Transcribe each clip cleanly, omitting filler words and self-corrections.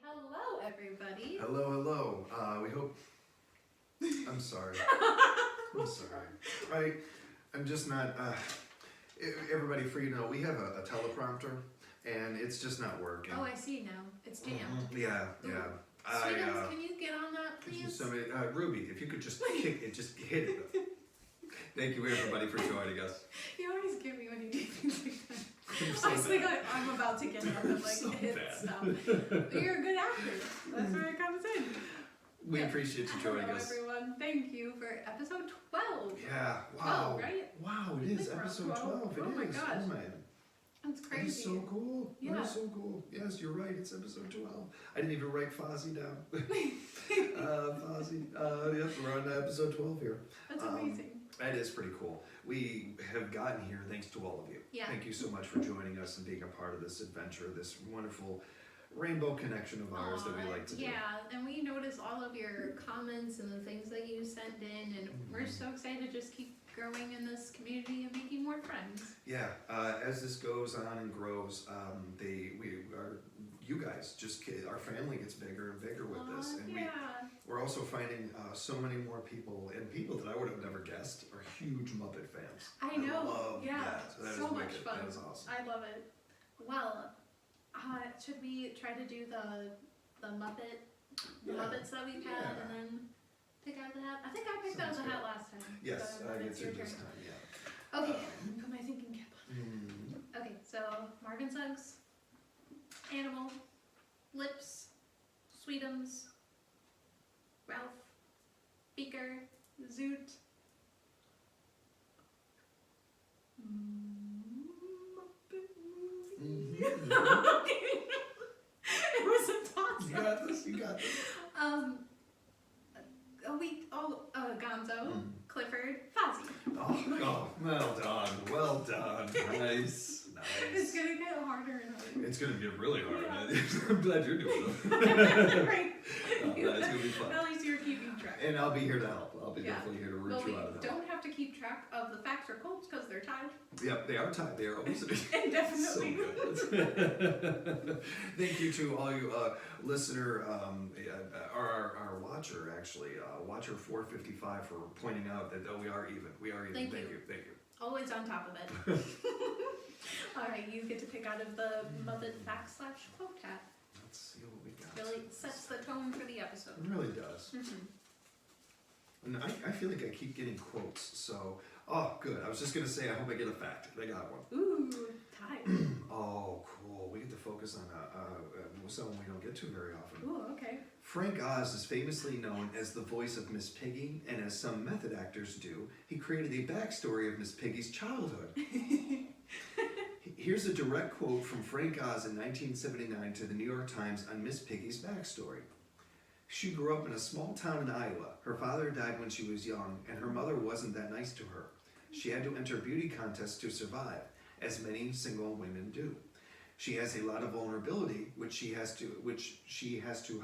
Hello, everybody. Hello. We hope. I'm sorry. I'm sorry. I'm just not. Everybody, for you know, we have a teleprompter, and it's just not working. Oh, I see now. It's jammed. Yeah. Sweetums, can you get on that, please? Somebody, Ruby, if you could just kick it, just hit it. Thank you, everybody, for joining us. You always give me when you do things like that. So I was like, I'm about to get up and So hit bad. stuff. You're a good actor. That's where it comes in. We appreciate you joining Hello, us. everyone. Thank you for episode 12. Yeah. Wow. 12, right? Wow, it is We're on episode 12. It Oh my is. gosh. Oh man. That's That crazy. is so cool. Yeah. That is so cool. Yes, you're right. It's episode 12. I didn't even write Fozzie down. Fozzie. Yep, we're on episode 12 here. That's amazing. That is pretty cool. We have gotten here thanks to all of you. Yeah. Thank you so much for joining us and being a part of this adventure, this wonderful rainbow connection of ours that we like to do. Yeah, and we notice all of your comments and the things that you send in, and we're so excited to just keep growing in this community and making more friends. Yeah, as this goes on and grows, you guys our family gets bigger and bigger with this, and we're also finding so many more people, and people that I would have never guessed are huge Muppet fans. I know, love that. That so is much wicked. fun. That is awesome. I love it. Well, should we try to do the Muppets that we've had, and then pick out the hat? I think I picked out the hat last time. Yes, so it's your turn. this time, yeah. Okay, put my thinking cap on. Okay, so Marvin Suggs, Animal, Lips, Sweetums, Ralph, Beaker, Zoot, Muppet movie. It was a toss. You got this. Gonzo, Clifford, Fozzie. Oh, well done. Nice. It's gonna get harder and harder. It's gonna get really hard. Yeah. I'm glad you're doing it. Right. That's gonna be fun. At least you're keeping track. And I'll be here to help. I'll be definitely here to root Well, you out of we that. don't have to keep track of the facts or quotes because they're tied. Yep, they are tied. They are always Indefinitely. So good. Thank you to all you listener, our watcher actually, watcher 455 for pointing out that we are even. We are even. Thank you. Always on top of it. Alright, you get to pick out of the Muppet Fact / quote hat. Let's see what we got. Really sets the tone for the episode. It really does. And I feel like I keep getting quotes, so, good. I was just going to say, I hope I get a fact. I got one. Ooh, tied. Oh, cool. We get to focus on someone we don't get to very often. Ooh, okay. Frank Oz is famously known as the voice of Miss Piggy, and as some method actors do, he created a backstory of Miss Piggy's childhood. Here's a direct quote from Frank Oz in 1979 to the New York Times on Miss Piggy's backstory. She grew up in a small town in Iowa. Her father died when she was young, and her mother wasn't that nice to her. She had to enter beauty contests to survive, as many single women do. She has a lot of vulnerability, which she has to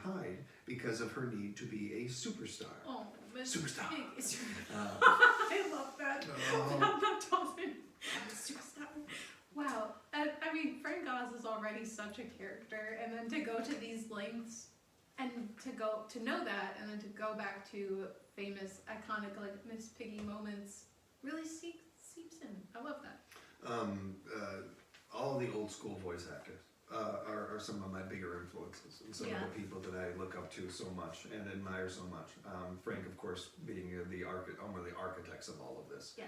hide because of her need to be a superstar. Oh, Miss Superstar. Piggy. I love that. That doesn't. Superstar. Wow. I mean, Frank Oz is already such a character, and then to go to these lengths, and to know that, and then to go back to famous, iconic, like Miss Piggy moments, really seeps in. I love that. All the old school voice actors are some of my bigger influences, and some of the people that I look up to so much and admire so much. Frank, of course, being one of the architects of all of this. Yes.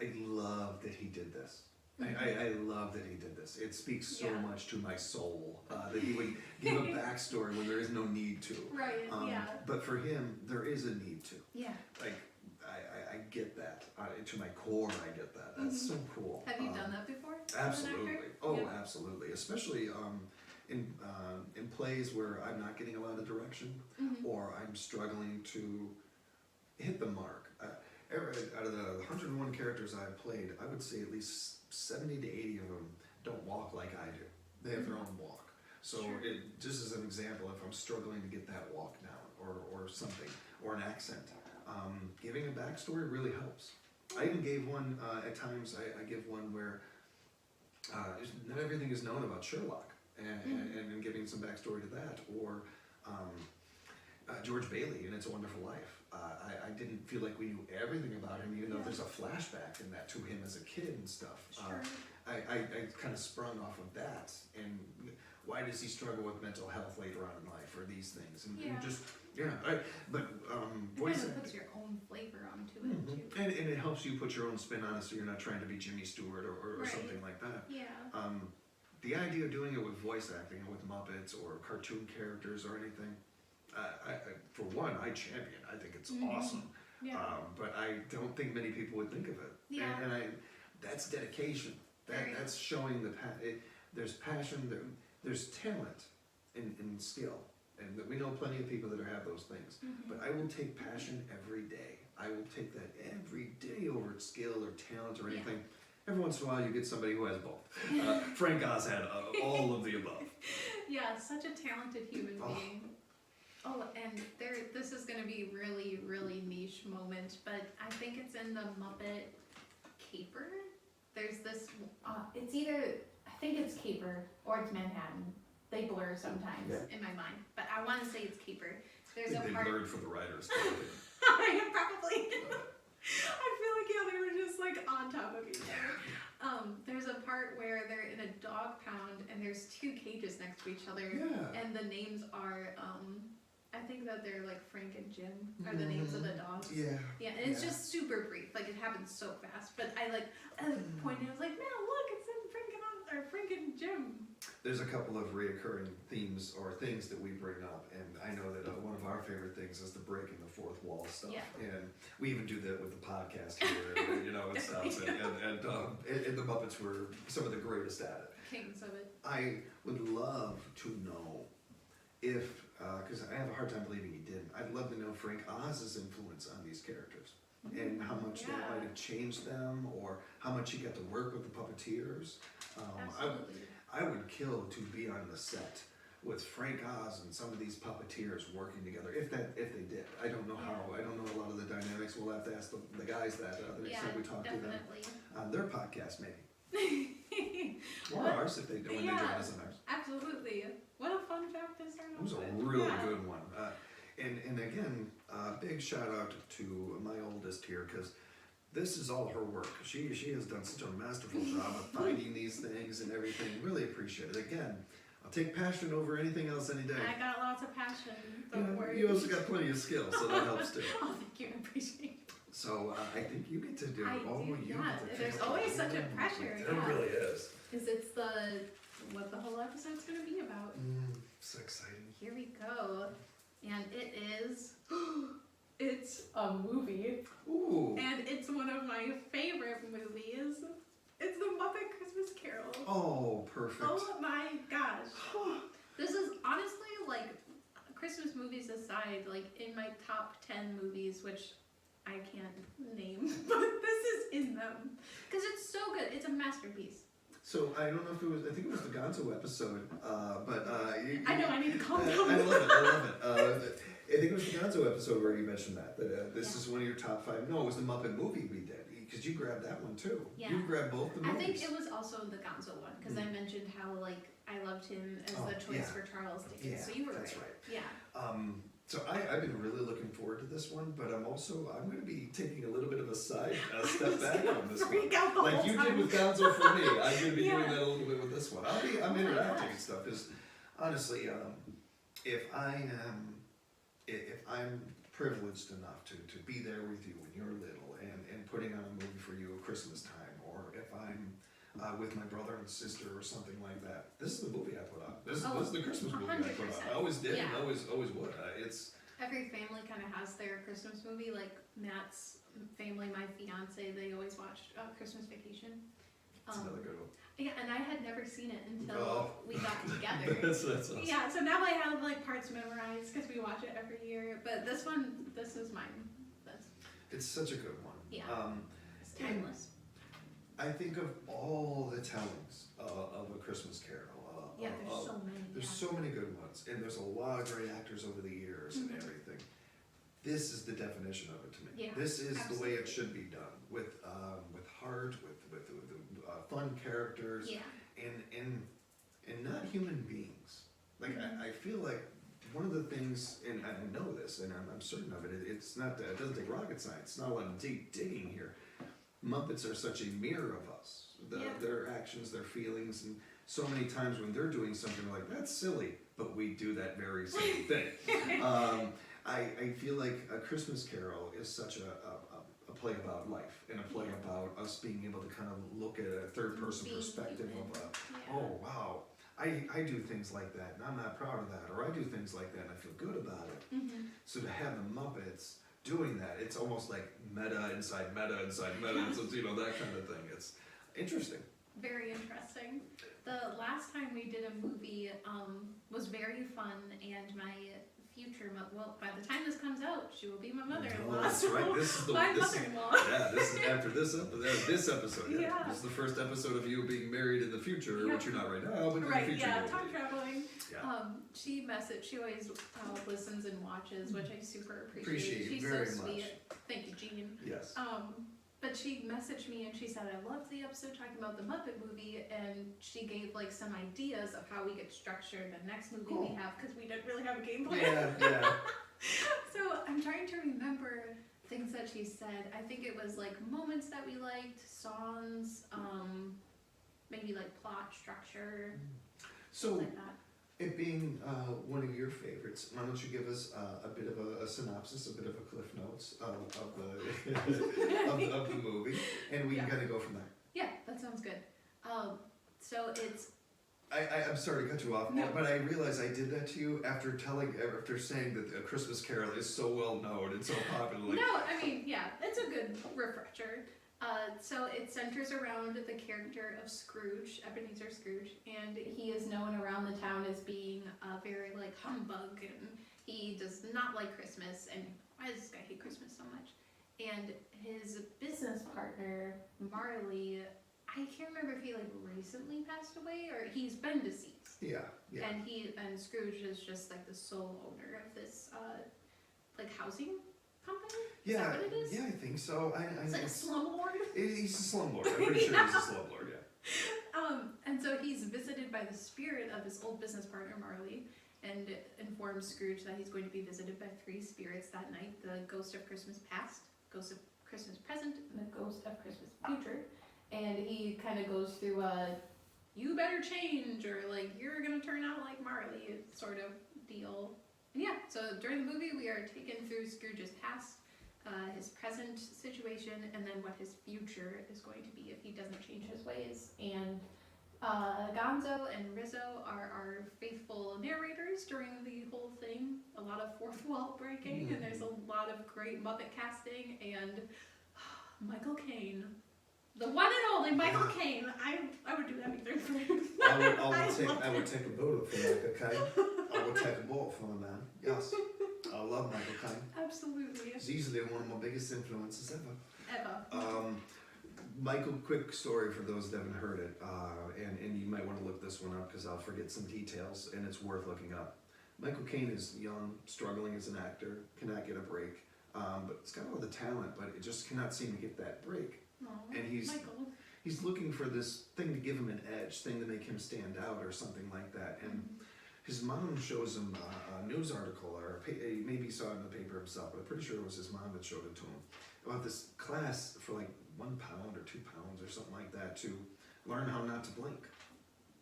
I love that he did this. I love that he did this. It speaks so much to my soul that he would give a backstory when there is no need to. Right, But for him, there is a need to. Yeah. Like, I get that. To my core, I get that. That's so cool. Have you done that before? Absolutely. Oh, absolutely. Especially in plays where I'm not getting a lot of direction, or I'm struggling to hit the mark. Out of the 101 characters I've played, I would say at least 70 to 80 of them don't walk like I do. They have their own walk. So just as an example, if I'm struggling to get that walk down, or something, or an accent, giving a backstory really helps. I even gave one, at times I give one where not everything is known about Sherlock. and giving some backstory to that, or George Bailey in It's a Wonderful Life. I didn't feel like we knew everything about him, even though there's a flashback in that to him as a kid and stuff. Sure. I kind of sprung off of that, and why does he struggle with mental health later on in life, or these things, and just voice kind of acting. puts your own flavor onto it too. And it helps you put your own spin on it, so you're not trying to be Jimmy Stewart or Right. something like that. Yeah. The idea of doing it with voice acting and with Muppets or cartoon characters or anything, for one, I champion. I think it's awesome. Yeah. But I don't think many people would think of it. Yeah. And that's dedication. That's showing there's passion, there's talent and skill. And we know plenty of people that have those things. But I will take passion every day. I will take that every day over skill or talent or anything. Every once in a while you get somebody who has both. Frank Oz had all of the above. Yeah, such a talented human being. Oh, and this is going to be really, really niche moment, but I think it's in the Muppet Caper. There's this, it's either, I think it's Caper or it's Manhattan. They blur sometimes in my mind, but I want to say it's Caper. There's I think a they part. blurred for the writers. Probably. I feel like they were just like on top of each other. There's a part where they're in a dog pound and there's two cages next to each other, and the names are I think that they're like Frank and Jim are the names of the dogs. Yeah, and it's just super brief. Like it happens so fast, but I pointed. I was like, "Man, look, it's in Frank and Jim." There's a couple of reoccurring themes or things that we bring up, and I know that one of our favorite things is the breaking the fourth wall stuff. Yeah. And we even do that with the podcast here, and stuff. And the Muppets were some of the greatest at it. Kings of it. I would love to know if, because I have a hard time believing he didn't, I'd love to know Frank Oz's influence on these characters. And how much that might have changed them, or how much he got to work with the puppeteers. Absolutely. I would kill to be on the set with Frank Oz and some of these puppeteers working together, if they did. I don't know how. I don't know a lot of the dynamics. We'll have to ask the guys that the next time we talk to them on their podcast, maybe. Or ours if they when they join us on ours. Absolutely. What a fun fact to start off with. It was a really good one. And again, big shout out to my oldest here, because this is all her work. She has done such a masterful job of finding these things and everything. Really appreciate it. Again, I'll take passion over anything else any day. I got lots of passion. Don't worry. You also got plenty of skill, so that helps too. Oh, thank you. I appreciate it. So I think you get to do There's always such a pressure. There really is. Because it's what the whole episode's going to be about. So exciting. Here we go. And it is... It's a movie. Ooh. And it's one of my favorite movies. It's the Muppet Christmas Carol. Oh, perfect. Oh my gosh. This is honestly, like, Christmas movies aside, like, in my top 10 movies, which I can't name, but this is in them. Because it's so good. It's a masterpiece. So, I don't know if it was, I think it was the Gonzo episode, but... I know, I need to calm down. I love it. I think it was the Gonzo episode where you mentioned that this is one of your top 5. No, it was the Muppet movie we did, because you grabbed that one too. Yeah. You grabbed both the movies. I think it was also the Gonzo one, because I mentioned how, like, I loved him as the choice for Charles Dickens, so you were that's right. Yeah. So I've been really looking forward to this one, but I'm going to be taking a little bit of a step back on this one. Like you did with Gonzo for me, I'm going to be doing that a little bit with this one. I'm interacting and stuff, because honestly, if I'm privileged enough to be there with you when you're little and putting on a movie for you at Christmas time, or if I'm with my brother and sister or something like that, this is the movie I put on. This is the Christmas movie 100%. I put on. I always did, and always would. Every family kind of has their Christmas movie. Like Matt's family, my fiance, they always watched Christmas Vacation. That's another good one. Yeah, and I had never seen it until we got together. That's awesome. Yeah, so now I have like parts memorized because we watch it every year. But this is mine. It's such a good one. Yeah, it's timeless. I think of all the tellings of A Christmas Carol. There's so many. There's so many good ones, and there's a lot of great actors over the years and everything. This is the definition of it to me. Yeah, this is the way it should be done, with heart, with fun characters, and not human beings. Like, I feel like one of the things, and I know this, and I'm certain of it, it's not, it doesn't take rocket science, it's not a lot of deep digging here. Muppets are such a mirror of us. Their actions, their feelings, and so many times when they're doing something like, that's silly, but we do that very same thing. I feel like A Christmas Carol is such a play about life, and a play about us being able to kind of look at a third person perspective of oh wow, I do things like that and I'm not proud of that, or I do things like that and I feel good about it. So to have the Muppets doing that, it's almost like meta inside meta inside meta. It's, you know, that kind of thing. It's interesting. Very interesting. The last time we did a movie was very fun, and my future well, by the time this comes out, she will be my mother-in-law. Oh, that's right. This is my mother-in-law. Yeah, this is after this episode. Yeah. Yeah. This is the first episode of you being married in the future, which you're not right now, but in the future. Yeah, time traveling. Yeah. She always listens and watches, which I super appreciate. She's very so sweet. much. Thank you, Jean. Yes. But she messaged me and she said, I loved the episode talking about the Muppet movie, and she gave like some ideas of how we could structure the next movie we have, because we didn't really have a game plan. Yeah. So I'm trying to remember things that she said. I think it was like moments that we liked, songs, maybe like plot structure, So, things like that. it being one of your favorites, why don't you give us a bit of a synopsis, a bit of a cliff notes of the of the movie, and we can kind of go from there. Yeah, that sounds good. So it's I'm sorry to cut you off, No. but I realized I did that to you after saying that A Christmas Carol is so well known and so popular. Like, no, I mean, yeah, it's a good refresher. So it centers around the character of Scrooge, Ebenezer Scrooge, and he is known around the town as being very like humbug, and he does not like Christmas, and why does this guy hate Christmas so much? And his business partner, Marley, I can't remember if he like recently passed away or he's been deceased. Yeah. And Scrooge is just like the sole owner of this like housing company. Is that what it is? Yeah, I think so. It's like a slumlord. He's a slumlord. I'm pretty sure he's a slumlord. Yeah. And so he's visited by the spirit of his old business partner Marley, and informs Scrooge that he's going to be visited by 3 spirits that night: the ghost of Christmas past, ghost of Christmas present, and the ghost of Christmas future. And he kind of goes through you better change, or like you're gonna turn out like Marley sort of deal. And yeah, so during the movie we are taken through Scrooge's past, his present situation, and then what his future is going to be if he doesn't change his ways. And Gonzo and Rizzo are our faithful narrators during the whole thing. A lot of fourth wall breaking, and there's a lot of great Muppet casting, and Michael Caine. The one and only Michael Caine. I would do anything for him. I would take a bullet for Michael Caine. I would take a bullet for him, man. Yes. I love Michael Caine. Absolutely. He's easily one of my biggest influences ever. Ever. Michael, quick story for those that haven't heard it, and you might want to look this one up because I'll forget some details, and it's worth looking up. Michael Caine is young, struggling as an actor, cannot get a break, but he's got all the talent, but it just cannot seem to get that break. Aww, And he's looking for this thing to give him an edge, thing to make him stand out or something like that. And his mom shows him a news article, or maybe he saw it in the paper himself, but I'm pretty sure it was his mom that showed it to him, about this class for like £1 or £2 or something like that to learn how not to blink.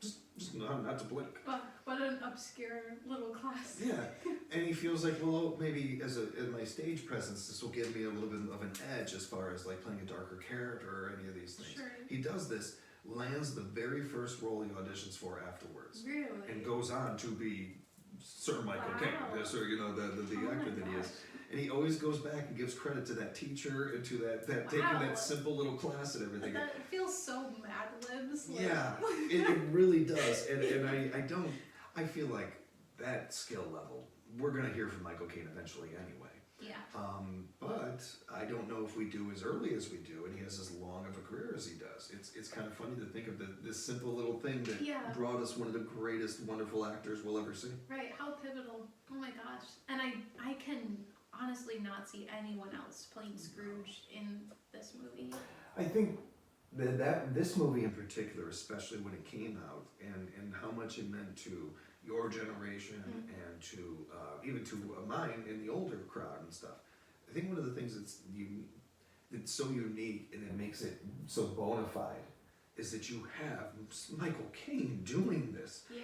Just know how not to blink. What an obscure little class. Yeah, and he feels like, well, maybe as my stage presence, this will give me a little bit of an edge as far as like playing a darker character or any of these things. Sure. He does this, lands the very first role he auditions for afterwards, Really? and goes on to be Sir Michael Caine, Sir, the actor that he is. And he always goes back and gives credit to that teacher and to that taking that simple little class and everything. That feels so Mad Libs. Like. Yeah, it really does. And I feel like that skill level, we're going to hear from Michael Caine eventually anyway. Yeah. But I don't know if we do as early as we do, and he has as long of a career as he does. It's kind of funny to think of this simple little thing that brought us one of the greatest, wonderful actors we'll ever see. Right, how pivotal. Oh my gosh. And I can honestly not see anyone else playing Scrooge in this movie. I think this movie in particular, especially when it came out, and how much it meant to your generation and to even to mine and the older crowd and stuff. I think one of the things that's so unique and that makes it so bona fide is that you have Michael Caine doing this. Yeah.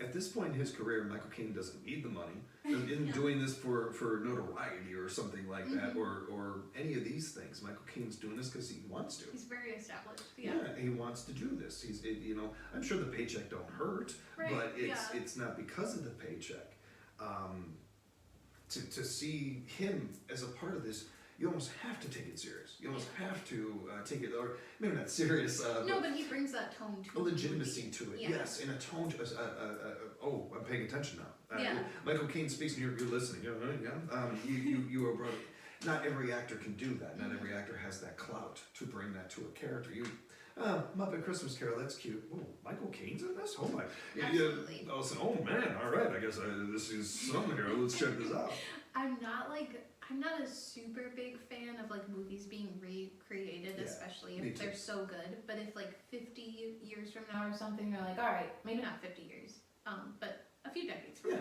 At this point in his career, Michael Caine doesn't need the money. Isn't doing this for notoriety or something like that, or any of these things. Michael Caine's doing this because he wants to. He's very established. Yeah. He wants to do this. I'm sure the paycheck don't hurt, Right, but it's not because of the paycheck. To see him as a part of this, you almost have to take it serious. You almost have to take it, or maybe not serious. But he brings that tone to a legitimacy to it. Yeah. Yes, and a tone. Oh, I'm paying attention now. Yeah. Michael Caine speaks, and you're listening. You are brought. Not every actor can do that. Not every actor has that clout to bring that to a character. Muppet Christmas Carol, that's cute. Oh, Michael Caine's in this? Oh my. Absolutely. Oh man, all right, I guess this is something here. Let's check this out. I'm not a super big fan of like movies being recreated, Yeah, especially me if too. they're so good. But if like 50 years from now or something, they're like, all right, maybe not 50 years, but a few decades from now,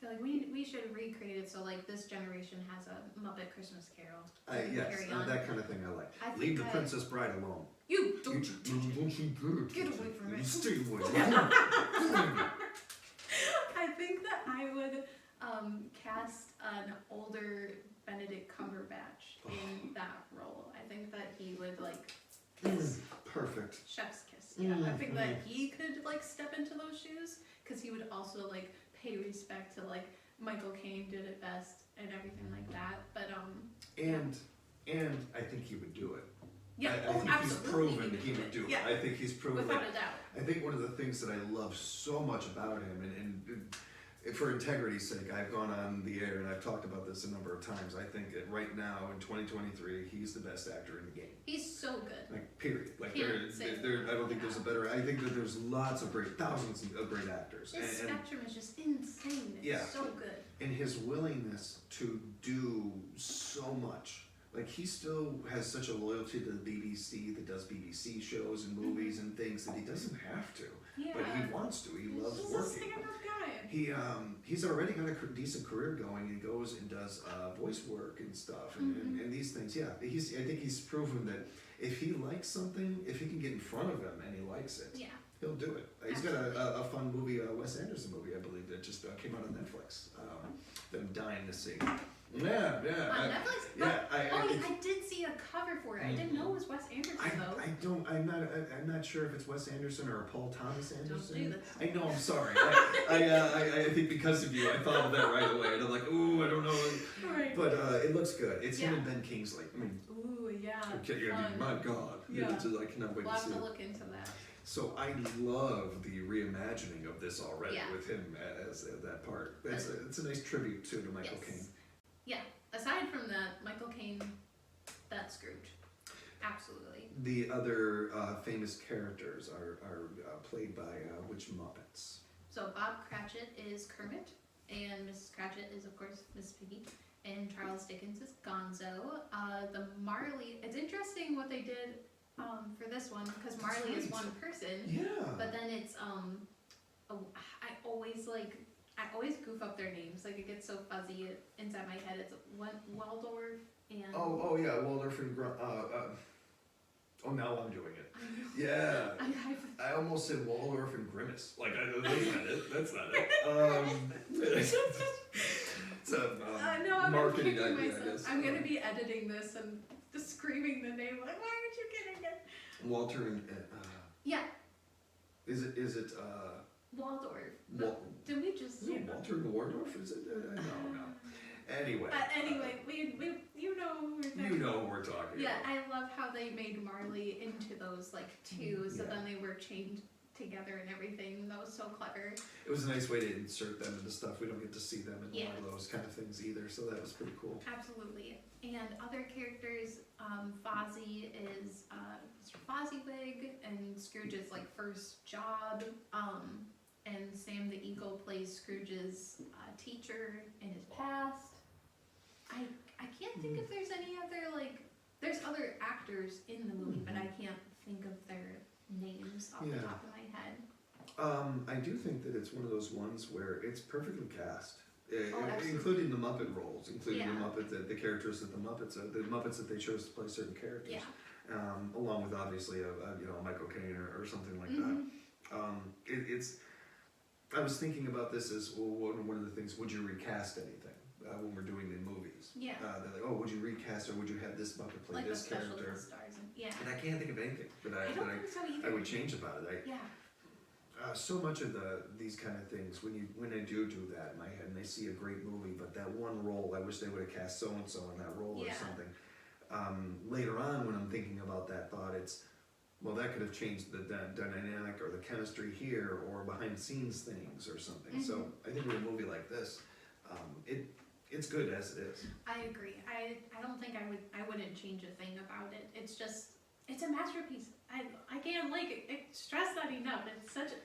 they're like, we should recreate it so like this generation has a Muppet Christmas Carol. Yes, Carry on. that kind of thing I like. I think Leave the that- Princess Bride alone. You don't you touch it. Don't you do it. Get away from it. Stay away. I think that I would cast an older Benedict Cumberbatch in that role. I think that he would like Perfect. chef's kiss. Yeah, I think that he could like step into those shoes because he would also like pay respect to like Michael Caine did it best and everything like that. But And I think he would do it. yeah, I think he's absolutely proven he would do it. Yeah, I think he's proven without it. a doubt. I think one of the things that I love so much about him, and for integrity's sake, I've gone on the air and I've talked about this a number of times. I think that right now in 2023, he's the best actor in the game. He's so good. Like period. Like Can't say I don't think there's a better. I think that there's lots of thousands of great actors. His spectrum is just insane. It's Yeah. so good. And his willingness to do so much. Like he still has such a loyalty to the BBC that does BBC shows and movies and things that he doesn't have to, Yeah. but he wants to. He loves He's a working. stand-up guy. He's already got a decent career going. He goes and does voice work and stuff and these things. Yeah, I think he's proven that if he likes something, if he can get in front of him and he likes it, Yeah. he'll do it. He's got a fun movie, Wes Anderson movie, I believe, that just came out on Netflix. That I'm dying to see. Yeah. On Netflix? Yeah, I did see a cover for it. I didn't know it was Wes Anderson though. I'm not sure if it's Wes Anderson or Paul Thomas Anderson. Don't do this. I know, I'm sorry. I think because of you, I thought of that right away, and I'm like, ooh, I don't know. Right. But it looks good. It's him Yeah. and Ben Kingsley. I mean, Ooh, yeah. my God. Yeah. I cannot wait We'll to have see to it. look into that. So I love the reimagining of this already Yeah. with him as that part. It's a nice tribute to Michael Yes. Caine. Yeah. Aside from that, Michael Caine, that's Scrooge. Absolutely. The other famous characters are played by which Muppets? So Bob Cratchit is Kermit, and Mrs. Cratchit is of course Miss Piggy, and Charles Dickens is Gonzo. The Marley. It's interesting what they did for this one because Marley is one person. Yeah. But then it's I always goof up their names. Like it gets so fuzzy inside my head. It's Waldorf and Oh yeah, Waldorf and oh, now I'm doing it. Yeah. I almost said Waldorf and Grimace. Like that's not it. It's a no, I'm marketing kicking idea, I myself. guess. I'm gonna be editing this and just screaming the name like, why aren't you getting it? Walter and Yeah, is it Waldorf. Did we just say that? Walter and Waldorf? Is it no. Anyway. Anyway, we you know who we're talking You know what we're talking Yeah, about. I love how they made Marley into those like two, so Yeah. then they were chained together and everything. That was so clever. It was a nice way to insert them into stuff. We don't get to see them in a Yeah. lot of those kind of things either, so that was pretty cool. Absolutely. And other characters, Fozzie is Mr. Fozziewig, and Scrooge's like first job. And Sam the Eagle plays Scrooge's teacher in his past. I can't think if there's any other like There's other actors in the movie, but I can't think of their names off the top of my head. I do think that it's one of those ones where it's perfectly cast, Absolutely. including the Muppet roles, including Yeah. the Muppet, the characters that the Muppets that they chose to play certain characters, along with obviously a Michael Caine or something like that. It's. I was thinking about this as well, one of the things. Would you recast anything when we're doing the movies? Yeah. They're like, oh, would you recast or would you have this Muppet play Like this the special character? stars. And And I can't think of anything that I don't think so either. I would change about it. So much of these kind of things, when I do that in my head, and they see a great movie, but that one role, I wish they would have cast so and so in that role or something. Later on, when I'm thinking about that thought, it's well, that could have changed the dynamic or the chemistry here, or behind the scenes things or something. So I think with a movie like this, it's good as it is. I agree. I don't think I wouldn't change a thing about it. It's a masterpiece. I can't stress that enough.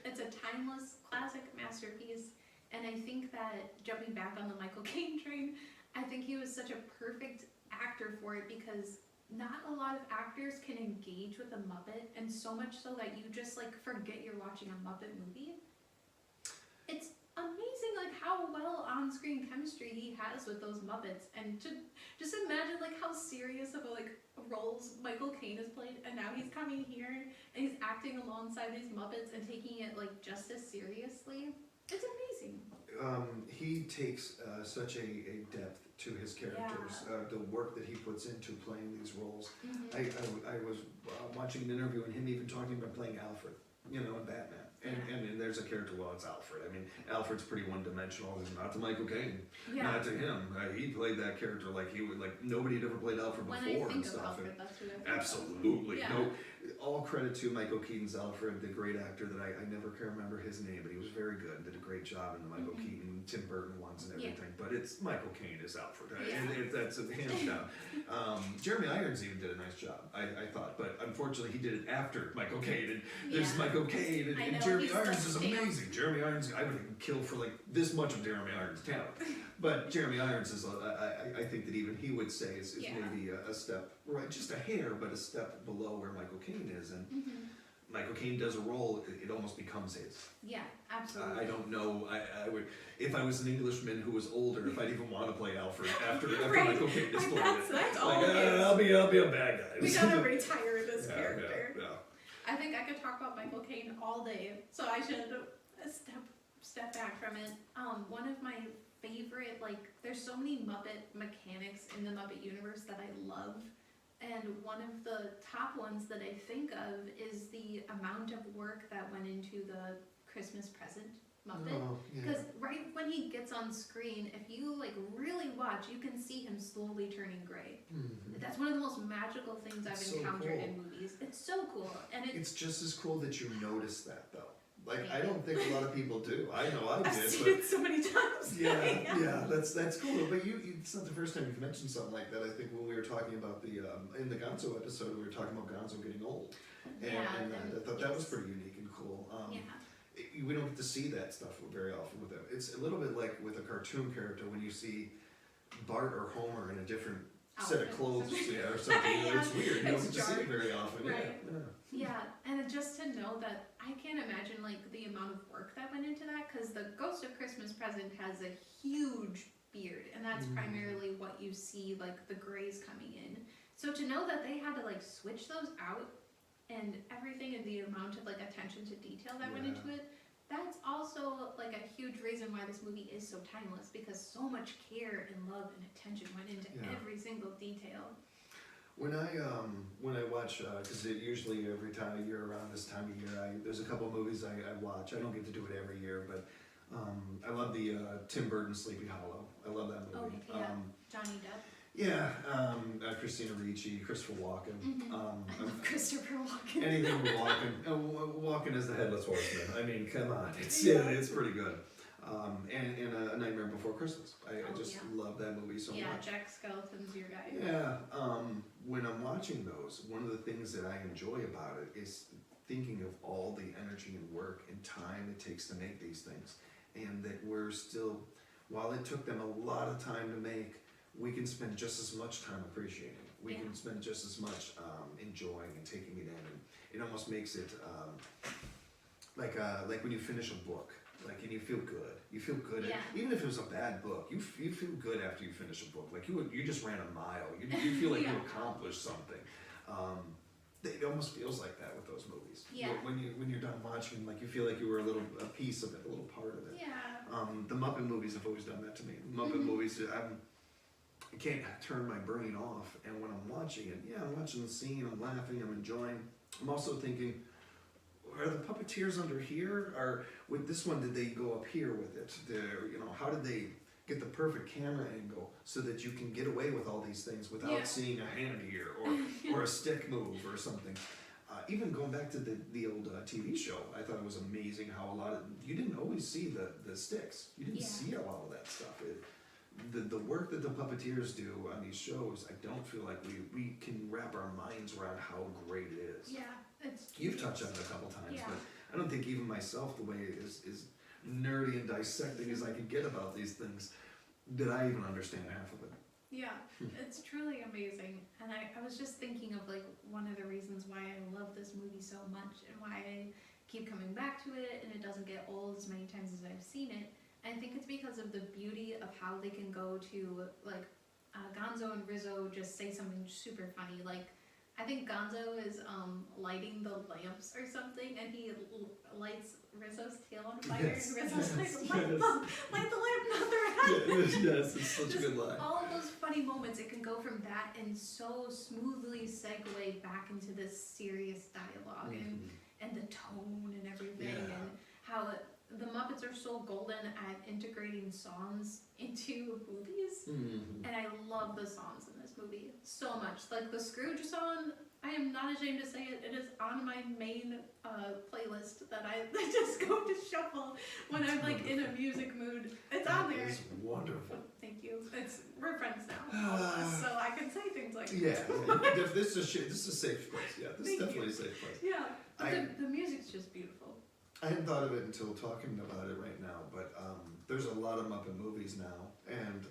It's a timeless classic masterpiece. And I think that jumping back on the Michael Caine train, I think he was such a perfect actor for it, because not a lot of actors can engage with a Muppet, and so much so that you just forget you're watching a Muppet movie. It's amazing how well on-screen chemistry he has with those Muppets, and to just imagine how serious of a roles Michael Caine has played, and now he's coming here and he's acting alongside these Muppets and taking it just as seriously. It's amazing. He takes such a depth to his characters, the work that he puts into playing these roles. I was watching an interview and him even talking about playing Alfred, in Batman. And there's a character, well, it's Alfred. I mean, Alfred's pretty one-dimensional. It's not to Michael Caine, not to him. He played that character like he would, nobody had ever played Alfred before and stuff. Alfred, that's who I think Absolutely. of. No, all credit to Michael Keaton's Alfred, the great actor that I never can remember his name, but he was very good and did a great job in the Michael Keaton, Tim Burton ones and everything. But it's Michael Caine is Alfred. That's a hands down. Jeremy Irons even did a nice job, I thought, but unfortunately he did it after Michael Caine. And there's Michael Caine and Jeremy Irons is amazing. Jeremy Irons, I would kill for this much of Jeremy Irons' talent. But Jeremy Irons is, I think that even he would say is maybe a step, right, just a hair, but a step below where Michael Caine is. And Michael Caine does a role, it almost becomes his. Yeah, absolutely. I don't know, I would, if I was an Englishman who was older, if I'd even want to play Alfred after Michael Caine has played it. That's all I'll be a bad guy. We gotta retire this character. Yeah. I think I could talk about Michael Caine all day, so I should step back from it. One of my favorite, there's so many Muppet mechanics in the Muppet universe that I love, and one of the top ones that I think of is the amount of work that went into the Christmas present Muppet. Because right when he gets on screen, if you really watch, you can see him slowly turning gray. That's one of the most magical things I've encountered in movies. It's so cool, and it's just as cool that you notice that though. I don't think a lot of people do. I know I did. I've seen it so many times. Yeah, that's cool. But it's not the first time you've mentioned something like that. I think when we were talking about in the Gonzo episode, we were talking about Gonzo getting old, and I thought that was pretty unique and cool. We don't get to see that stuff very often with them. It's a little bit like with a cartoon character when you see Bart or Homer in a different set of clothes, or something. It's weird. You don't get to see it very often. Right. Yeah, and just to know that, I can't imagine the amount of work that went into that, because the Ghost of Christmas Present has a huge beard, and that's primarily what you see, the grays coming in. So to know that they had to switch those out, and everything, and the amount of attention to detail that went into it, that's also a huge reason why this movie is so timeless, because so much care and love and attention went into every single detail. When I watch, because usually every time of year around this time of year, there's a couple of movies I watch. I don't get to do it every year, but I love the Tim Burton Sleepy Hollow. I love that movie. Oh, yeah. Johnny Depp. Yeah, Christina Ricci, Christopher Walken. I love Christopher Walken. Anything with Walken. Walken as the Headless Horseman. I mean, come on, it's pretty good. And A Nightmare Before Christmas. I just love that movie so much. Yeah, Jack Skellington's your guy. Yeah, when I'm watching those, one of the things that I enjoy about it is thinking of all the energy and work and time it takes to make these things. And that we're still, while it took them a lot of time to make, we can spend just as much time appreciating We can spend just as much enjoying and taking it in, and it almost makes it like when you finish a book, like, and you feel good. You feel good, even if it was a bad book. You feel good after you finish a book. Like you just ran a mile. You feel like you accomplished something. It almost feels like that with those movies. Yeah. When you're done watching, like you feel like you were a piece of it, a little part of it. Yeah. The Muppet movies have always done that to me. Muppet movies, I can't turn my brain off, and when I'm watching it, I'm watching the scene, I'm laughing, I'm enjoying. I'm also thinking, are the puppeteers under here? Or with this one, did they go up here with it? How did they get the perfect camera angle so that you can get away with all these things without seeing a hand here or a stick move or something? Even going back to the old TV show, I thought it was amazing how you didn't always see the sticks. You didn't see a lot of that stuff. The work that the puppeteers do on these shows, I don't feel like we can wrap our minds around how great it is. Yeah, You've touched on it a couple times, Yeah. but I don't think even myself, the way is nerdy and dissecting as I can get about these things, did I even understand half of it. Yeah, it's truly amazing. And I was just thinking of like one of the reasons why I love this movie so much and why I keep coming back to it and it doesn't get old as many times as I've seen it. I think it's because of the beauty of how they can go to, like, Gonzo and Rizzo just say something super funny. Like, I think Gonzo is lighting the lamps or something, and he lights Rizzo's tail on fire, and Rizzo's like, light the lamp, not the rat. Yes, it's such a good line. All of those funny moments, it can go from that and so smoothly segue back into this serious dialogue and the tone and everything, and how the Muppets are so golden at integrating songs into movies, and I love the songs in this movie so much. Like the Scrooge song, I am not ashamed to say it, it is on my main playlist that I just go to shuffle when I'm like in a music mood. It's on there. It's wonderful. Thank you. We're friends now, all of us, so I can say things like This is a safe place. Yeah, this is definitely a safe place. Yeah, but the music's just beautiful. I hadn't thought of it until talking about it right now, but there's a lot of Muppet movies now, and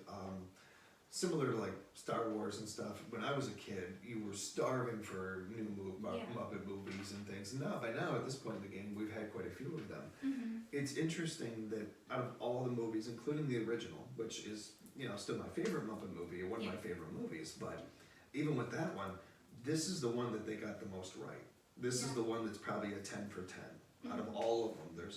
similar to like Star Wars and stuff, when I was a kid, you were starving for new Muppet movies and things. And by now, at this point in the game, we've had quite a few of them. It's interesting that out of all the movies, including the original, which is still my favorite Muppet movie, or one of my favorite movies, but even with that one, this is the one that they got the most right. This is the one that's probably a 10 for 10. Out of all of them,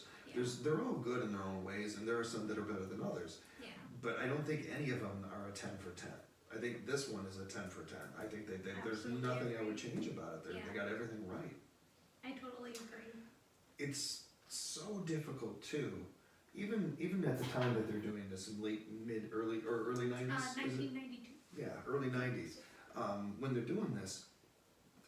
they're all good in their own ways, and there are some that are better than others. Yeah. But I don't think any of them are a 10 for 10. I think this one is a 10 for 10. I think there's nothing I would change about it. They got everything right. I totally agree. It's so difficult too. Even at the time that they're doing this in early 90s. 1992. Yeah, early 90s. When they're doing this,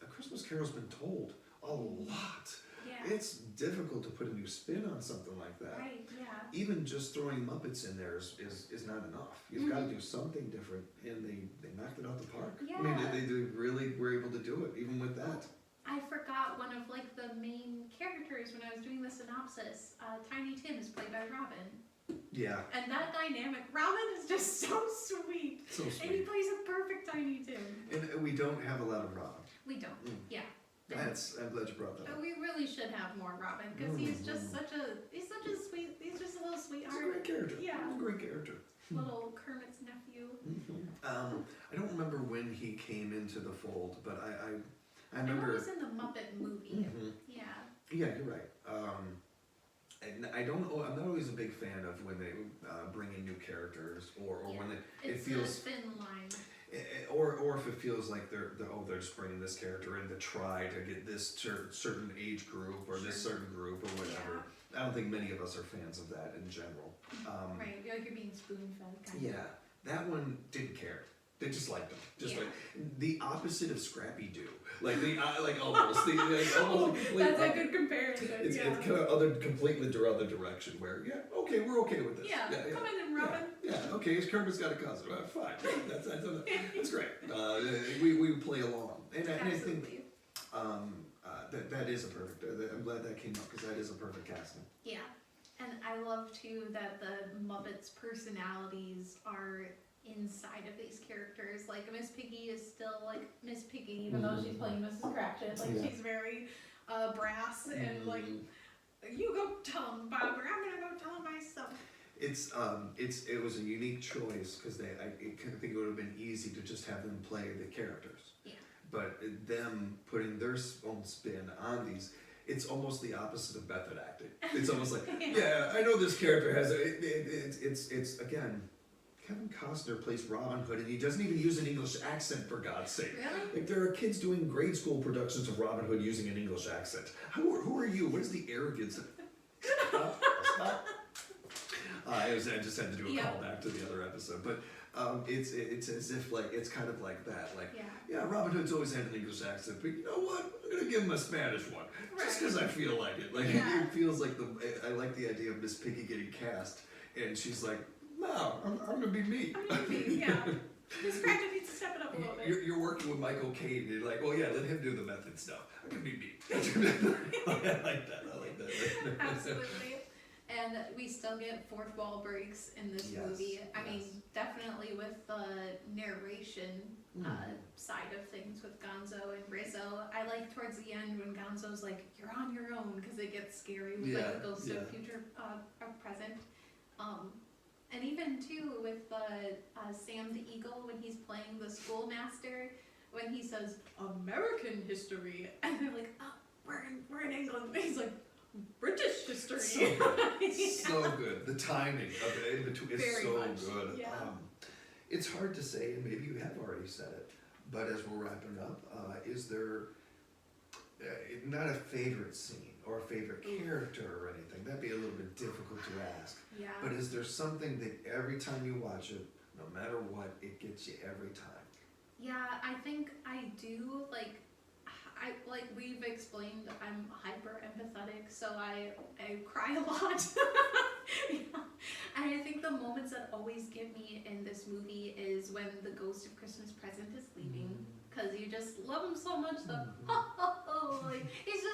A Christmas Carol's been told a lot. Yeah. It's difficult to put a new spin on something like that. Right, yeah. Even just throwing Muppets in there is not enough. You've got to do something different, and they knocked it out the park. Yeah. I mean, they really were able to do it, even with that. I forgot one of like the main characters when I was doing the synopsis. Tiny Tim is played by Robin. Yeah. And that dynamic, Robin is just so sweet. So sweet. And he plays a perfect Tiny Tim. And we don't have a lot of Robin. We don't. Yeah. I'm glad you brought that up. We really should have more Robin because he's just such a sweet. He's just a little sweetheart. He's a great character. Yeah. He's a great character. Little Kermit's nephew. I don't remember when he came into the fold, but I I know remember. he's in the Muppet movie. Yeah. Yeah, you're right. And I don't know. I'm not always a big fan of when they bring in new characters, or when it feels a thin line. Or if it feels like they're just bringing this character in to try to get this certain age group or this certain group or whatever. I don't think many of us are fans of that in general. Right, like you're being spoon-fed. Yeah, that one didn't care. They just liked them. Like the opposite of Scrappy Doo. Like almost complete. That's a good comparison. It's kind of completely other direction where we're okay with this. Yeah, come in, Robin. Yeah, okay. Kermit's got a cousin. Fine. That's great. We play along, and I think that is a perfect. I'm glad that came up because that is a perfect casting. Yeah, and I love too that the Muppets' personalities are inside of these characters. Like Miss Piggy is still like Miss Piggy, even though she's playing Mrs. Cratchit. Like she's very brass and like, you go tell him, Bob, or I'm gonna go tell him myself. It was a unique choice because I think it would have been easy to just have them play the characters. Yeah. But them putting their own spin on these, it's almost the opposite of method acting. It's almost like, yeah, I know this character has it's again, Kevin Costner plays Robin Hood and he doesn't even use an English accent, for God's sake. Really? Like there are kids doing grade school productions of Robin Hood using an English accent. Who are you? What is the arrogance of Stop. I just had to do a callback to the other episode, but it's as if like it's kind of like that, like yeah, Robin Hood's always had an English accent, but you know what? I'm gonna give him a Spanish one just because I feel like it. Like it feels like I like the idea of Miss Piggy getting cast, and she's like, no, I'm gonna be me. I'm gonna be me, yeah. Miss Cratchit needs to step it up a little bit. You're working with Michael Caine, and you're like, well, yeah, let him do the method stuff. I'm gonna be me. I like that. Absolutely. And we still get fourth wall breaks in this movie. I mean, definitely with the narration side of things with Gonzo and Rizzo. I like towards the end when Gonzo's like, you're on your own, because it gets scary with like the ghost of future or present. And even too with the Sam the Eagle when he's playing the schoolmaster, when he says American history, and they're like, oh, we're in England. And he's like, British history. So good. So good. The timing of it in between is Very so much. good. Yeah. It's hard to say, and maybe you have already said it, but as we're wrapping up, is there not a favorite scene or a favorite character or anything? That'd be a little bit difficult to ask. Yeah. But is there something that every time you watch it, no matter what, it gets you every time? Yeah, I think I do, like we've explained, I'm hyper empathetic, so I cry a lot. Yeah. And I think the moments that always get me in this movie is when the ghost of Christmas Present is leaving, because you just love him so much. Like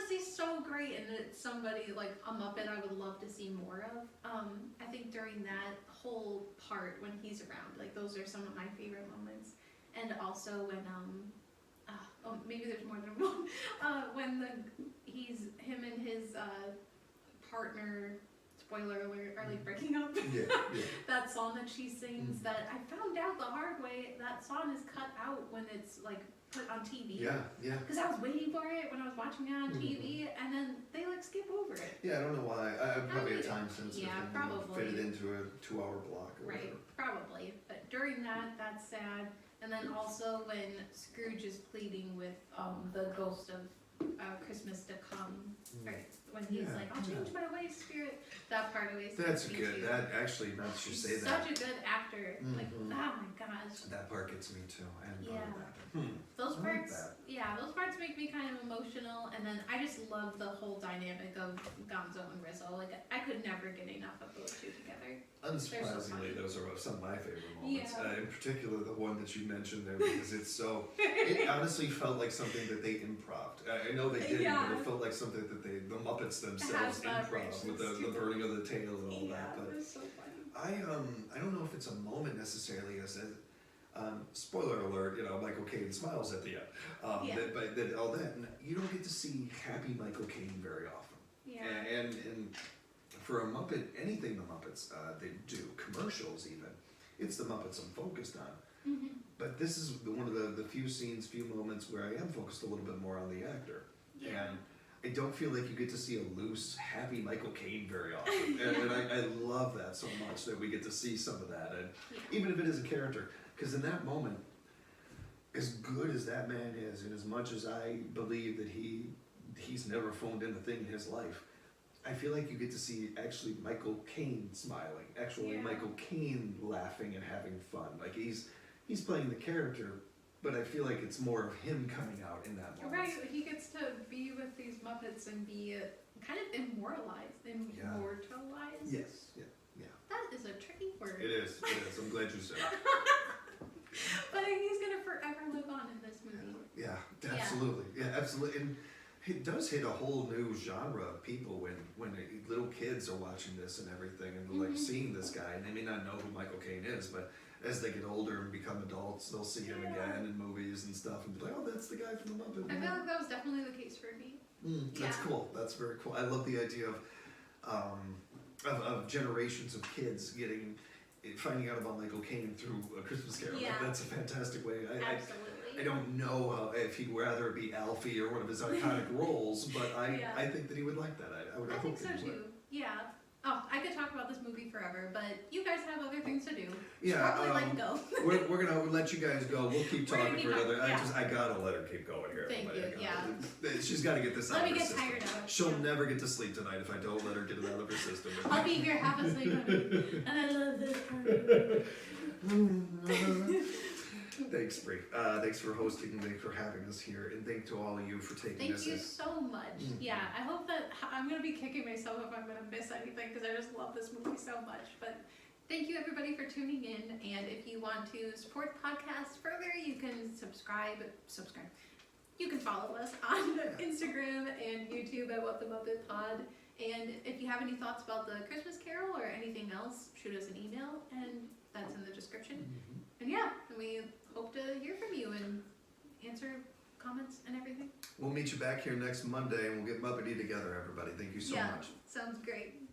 he's so great, and it's somebody like a Muppet I would love to see more of. I think during that whole part when he's around, like those are some of my favorite moments, and also when maybe there's more than one. When him and his partner, spoiler alert, are like breaking up. Yeah. That song that she sings, that I found out the hard way, that song is cut out when it's like put on TV. Yeah. Because I was waiting for it when I was watching it on TV, and then they like skip over it. Yeah, I don't know why. Probably a time sensitive thing. Probably. Fit it into a 2-hour block or Right, whatever. probably. But during that's sad. And then also when Scrooge is pleading with the ghost of Christmas to come, right? When he's like, I'll change my ways, spirit. That part always. That's gets me good. too. That actually, now that you He's say that. such a good actor. Like, oh my gosh. That part gets me too. I hadn't thought of that. Those I like parts, that. those parts make me kind of emotional, and then I just love the whole dynamic of Gonzo and Rizzo. Like, I could never get enough of those two together. Unsurprisingly, those are some of my favorite moments. Yeah. In particular, the one that you mentioned there, because it's so. It honestly felt like something that they improved. I know they didn't, but it felt like something that the Muppets themselves improv with the burning of the tail and all that. But it was so funny. I don't know if it's a moment necessarily as a. Spoiler alert, Michael Caine smiles at the end. But all that, and you don't get to see happy Michael Caine very often. Yeah. And for a Muppet, anything the Muppets they do, commercials even, it's the Muppets I'm focused on. Mm-hmm. But this is one of the few moments where I am focused a little bit more on the actor. Yeah. And I don't feel like you get to see a loose, happy Michael Caine very often. And I love that so much that we get to see some of that. And even if it is a character, because in that moment, as good as that man is, and as much as I believe that he's never phoned in a thing in his life, I feel like you get to see actually Michael Caine smiling, Michael Caine laughing and having fun. Like he's playing the character, but I feel like it's more of him coming out in that moment. Right, he gets to be with these Muppets and be kind of immortalized. Yes, yeah. That is a tricky word. It is. I'm glad you said it. But he's gonna forever live on in this movie. Yeah, absolutely. Yeah, absolutely. And it does hit a whole new genre of people when little kids kids are watching this and everything, and like seeing this guy, and they may not know who Michael Caine is, but as they get older and become adults, they'll see him again in movies and stuff, and be like, oh, that's the guy from the Muppet. I feel like that was definitely the case for me. That's cool. That's very cool. I love the idea of generations of kids finding out about Michael Caine through A Christmas Carol. Yeah. That's a fantastic way. Absolutely. I don't know if he'd rather be Alfie or one of his iconic roles, but I think that he would like that. I think so too. Yeah. Oh, I could talk about this movie forever, but you guys have other things to do. Yeah. Probably let it go. we're gonna let you guys go. We'll keep talking for another. Yeah. I gotta let her keep going here. Thank you. She's got to get this out Let of me her get system. tired of it. She'll never get to sleep tonight if I don't let her get it out of her system. I'll be here half asleep, honey. And I love this part. Thanks, Bree. Thanks for hosting, and thanks for having us here, and thank to all of you for taking us. Thank you so much. Yeah, I hope that I'm gonna be kicking myself if I'm gonna miss anything because I just love this movie so much. But thank you everybody for tuning in, and if you want to support the podcast further, you can subscribe. You can follow us on Instagram and YouTube at What the Muppet Pod. And if you have any thoughts about the Christmas Carol or anything else, shoot us an email, and that's in the description. And yeah, we hope to hear from you and answer comments and everything. We'll meet you back here next Monday, and we'll get Muppety together, everybody. Thank you so much. Sounds great.